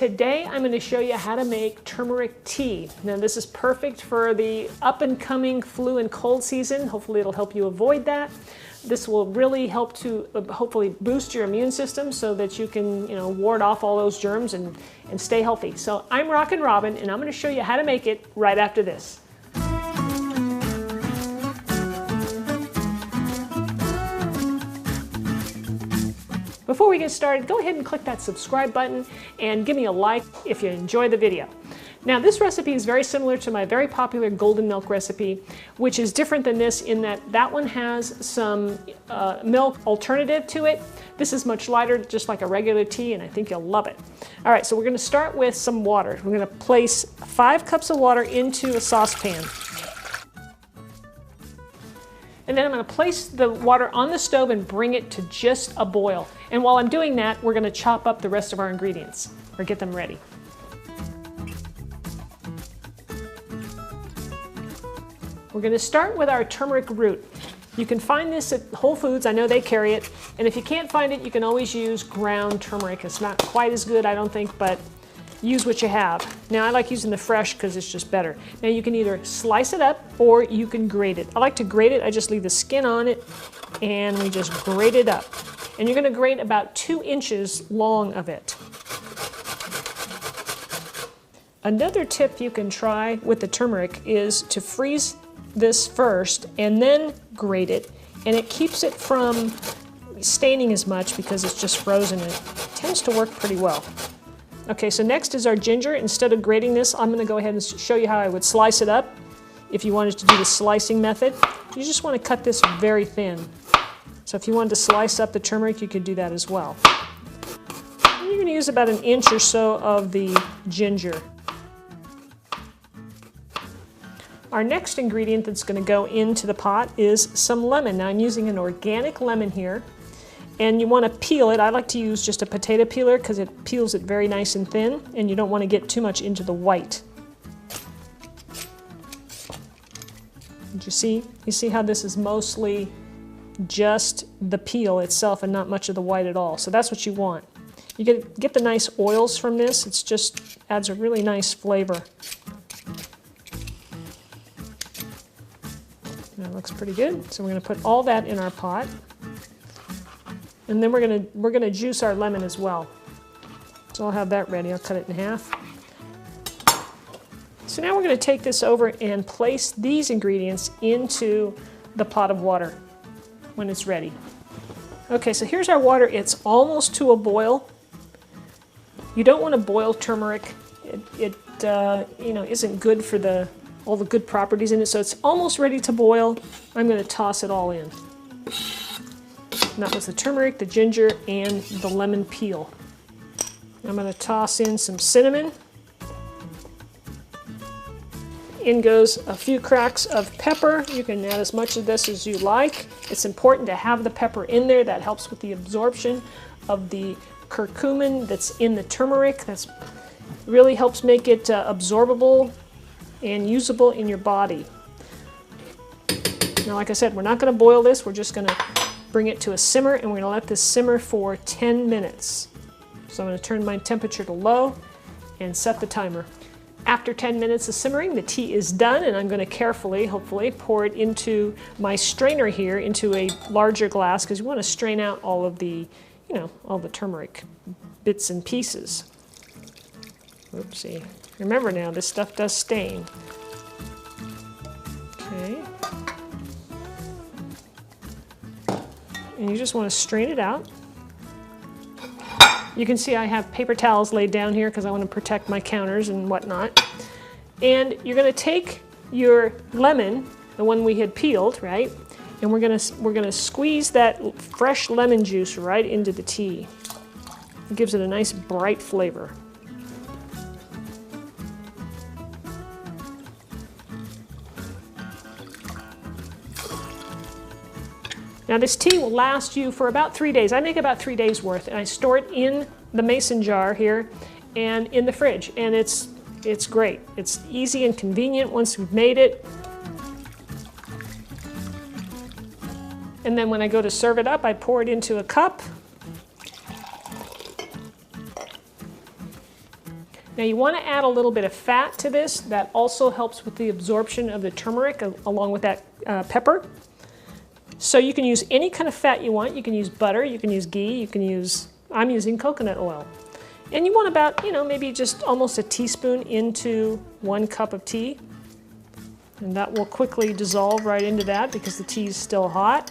Today I'm going to show you how to make turmeric tea. Now this is perfect for the up and coming flu and cold season. Hopefully it'll help you avoid that. This will really help to hopefully boost your immune system so that you can ward off all those germs and stay healthy. So I'm Rockin' Robin and I'm going to show you how to make it right after this. Before we get started, go ahead and click that subscribe button and give me a like if you enjoy the video. Now this recipe is very similar to my very popular golden milk recipe, which is different than this in that one has some milk alternative to it. This is much lighter, just like a regular tea, and I think you'll love it. All right, so we're going to start with some water. We're going to place 5 cups of water into a saucepan. And then I'm going to place the water on the stove and bring it to just a boil. And while I'm doing that, we're going to chop up the rest of our ingredients, or get them ready. We're going to start with our turmeric root. You can find this at Whole Foods, I know they carry it. And if you can't find it, you can always use ground turmeric. It's not quite as good, I don't think, but use what you have. Now I like using the fresh because it's just better. Now you can either slice it up or you can grate it. I like to grate it. I just leave the skin on it and we just grate it up. And you're going to grate about 2 inches long of it. Another tip you can try with the turmeric is to freeze this first and then grate it, and it keeps it from staining as much because it's just frozen and it tends to work pretty well. Okay, so next is our ginger. Instead of grating this, I'm going to go ahead and show you how I would slice it up. If you wanted to do the slicing method, you just want to cut this very thin. So if you wanted to slice up the turmeric, you could do that as well. And you're going to use about 1 inch or so of the ginger. Our next ingredient that's going to go into the pot is some lemon. Now I'm using an organic lemon here. And you want to peel it. I like to use just a potato peeler because it peels it very nice and thin, and you don't want to get too much into the white. Did you see? You see how this is mostly just the peel itself and not much of the white at all. So that's what you want. You get the nice oils from this. It's just adds a really nice flavor. That looks pretty good. So we're going to put all that in our pot. And then we're gonna juice our lemon as well. So I'll have that ready. I'll cut it in half. So now we're gonna take this over and place these ingredients into the pot of water when it's ready. Okay, so here's our water. It's almost to a boil. You don't want to boil turmeric. It isn't good for all the good properties in it. So it's almost ready to boil. I'm gonna toss it all in. And that was the turmeric, the ginger, and the lemon peel. I'm going to toss in some cinnamon. In goes a few cracks of pepper. You can add as much of this as you like. It's important to have the pepper in there. That helps with the absorption of the curcumin that's in the turmeric. That really helps make it absorbable and usable in your body. Now, like I said, we're not going to boil this. We're just going to bring it to a simmer, and we're going to let this simmer for 10 minutes. So I'm going to turn my temperature to low and set the timer. After 10 minutes of simmering, the tea is done, and I'm going to carefully, hopefully, pour it into my strainer here into a larger glass because you want to strain out all of the, all the turmeric bits and pieces. Oopsie. Remember now, this stuff does stain. Okay. And you just want to strain it out. You can see I have paper towels laid down here because I want to protect my counters and whatnot. And you're going to take your lemon, the one we had peeled, right? And we're going to squeeze that fresh lemon juice right into the tea. It gives it a nice bright flavor. Now this tea will last you for about 3 days. I make about 3 days worth, and I store it in the mason jar here and in the fridge, and it's great. It's easy and convenient once you've made it. And then when I go to serve it up, I pour it into a cup. Now you want to add a little bit of fat to this. That also helps with the absorption of the turmeric along with that pepper. So you can use any kind of fat you want. You can use butter, you can use ghee, you can use, I'm using coconut oil. And you want about, maybe just almost a teaspoon into 1 cup of tea. And that will quickly dissolve right into that because the tea is still hot.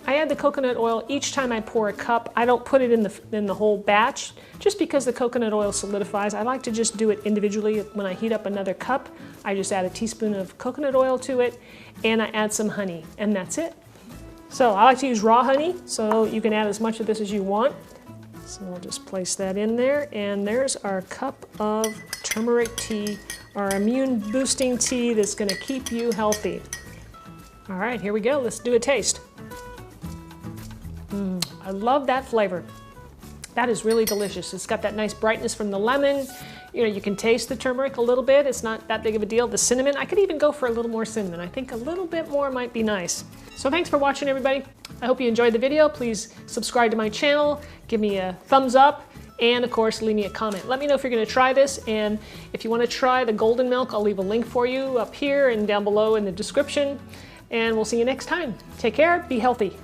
I add the coconut oil each time I pour a cup. I don't put it in the whole batch just because the coconut oil solidifies. I like to just do it individually. When I heat up another cup, I just add a teaspoon of coconut oil to it and I add some honey, and that's it. So I like to use raw honey, so you can add as much of this as you want. So I'll just place that in there, and there's our cup of turmeric tea, our immune boosting tea that's going to keep you healthy. All right, here we go. Let's do a taste. I love that flavor. That is really delicious. It's got that nice brightness from the lemon. You can taste the turmeric a little bit. It's not that big of a deal. The cinnamon, I could even go for a little more cinnamon. I think a little bit more might be nice. So thanks for watching, everybody. I hope you enjoyed the video. Please subscribe to my channel, give me a thumbs up, and of course, leave me a comment. Let me know if you're gonna try this, and if you wanna try the golden milk, I'll leave a link for you up here and down below in the description. And we'll see you next time. Take care, be healthy.